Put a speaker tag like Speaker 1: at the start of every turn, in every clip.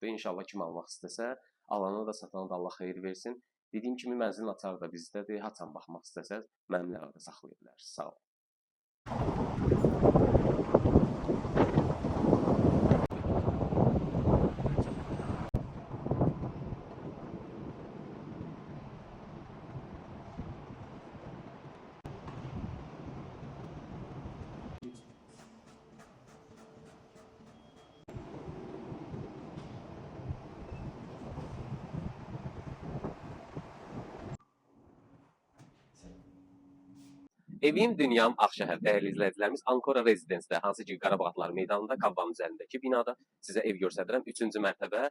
Speaker 1: manatdır. İnşallah kim almaq istəsə, alana da satana da Allah xeyir versin. Dediyim kimi mənzilin açarı da bizdədir. Haçan baxmaq istəsəz, mənimlə əlaqə saxlaya bilərsiniz. Sağ olun. Evim, dünyam, Ağşəhər. Dəyərli izləyicilərimiz, Ankara Rezidensidə, hansı ki Qarabağ Atları meydanında, Kavvam üzərindəki binada sizə ev göstərirəm. 3-cü mərtəbə,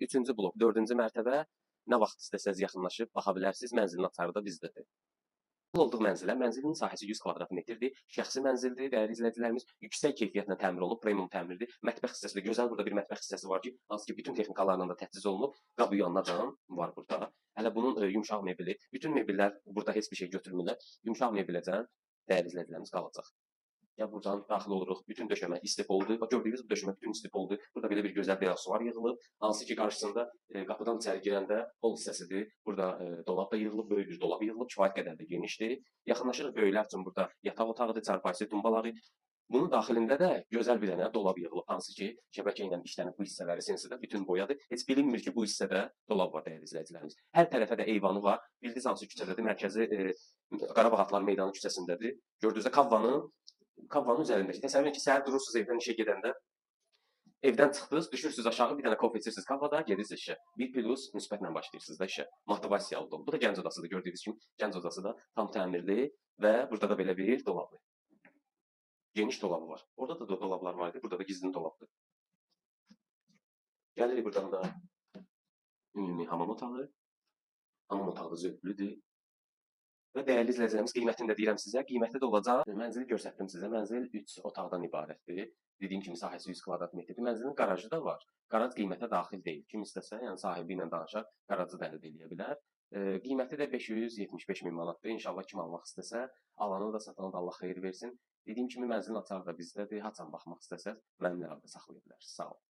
Speaker 1: 3-cü blok, 4-cü mərtəbə. Nə vaxt istəsəz yaxınlaşıb baxa bilərsiniz. Mənzilin açarı da bizdədir. Olduğu mənzilə, mənzilin sahəsi 100 kvadrat metrdir. Şəxsi mənzildir, dəyərli izləyicilərimiz. Yüksək keyfiyyətlə təmir olunub, premium təmirdir. Mətbəx hissəsi də gözəl, burada bir mətbəx hissəsi var ki, hansı ki bütün texnikalarla da təchiz olunub. Qab yuyanlardan var burada. Hələ bunun yumşaq mebeli, bütün mebellər burada heç bir şey götürmürlər. Yumşaq mebeləcən dəyərli izləyicilərimiz qalacaq. Ya buradan daxil oluruq, bütün döşəmə istipoldur. Bax gördüyünüz bu döşəmə bütün istipoldur. Burada belə bir gözəl beyaz sular yığılıb. Hansı ki qarşısında qapıdan içəri girəndə hol hissəsidir. Burada dolab da yığılıb, böyük bir dolab yığılıb, kifayət qədər də genişdir. Yaxınlaşırıq böyüklər üçün burada yataq otağıdır, çarpayısı, tumbalağı. Bunun daxilində də gözəl bir dənə dolab yığılıb. Hansı ki şəbəkə ilə işlənib bu hissələri sinsidə bütün boyadır. Heç bilinmir ki bu hissədə dolab var dəyərli izləyicilərimiz. Hər tərəfə də eyvanı var. Bildiniz hansı küçədədir? Mərkəzi Qarabağ Atları meydanı küçəsindədir. Gördüyünüzdə Kavvanın üzərindəki. Təsəvvür edin ki, səhər durursunuz evdən işə gedəndə, evdən çıxdınız, düşürsünüz aşağı, bir dənə kofe içirsiniz kavvada, gedirsiniz işə. 1 plus müsbətlə başlayırsınız da işə. Motivasiyalı dolu. Bu da gənc odasıdır, gördüyünüz kimi. Gənc odası da tam təmirli və burada da belə bir dolabı. Geniş dolabı var. Orada da dolablar var idi, burada da gizli dolabdır. Gəlirik buradan da ümumi hamam otağı. Hamam otağı da zövqlüdür. Və dəyərli izləyicilərimiz, qiymətini də deyirəm sizə. Qiymətli də olacaq. Mənzili göstərdim sizə. Mənzil 3 otaqdan ibarətdir. Dediyim kimi sahəsi 100 kvadrat metrdir. Mənzilin qarajı da var. Qaraj qiymətə daxil deyil. Kim istəsə, yəni sahibi ilə danışar, qarajı da əldə edə bilər. Qiyməti də 575 min manatdır. İnşallah kim almaq istəsə, alanı da satana da Allah xeyir versin. Dediyim kimi mənzilin açarı da bizdədir. Haçan baxmaq istəsəz, mənimlə əlaqə saxlaya bilərsiniz. Sağ olun.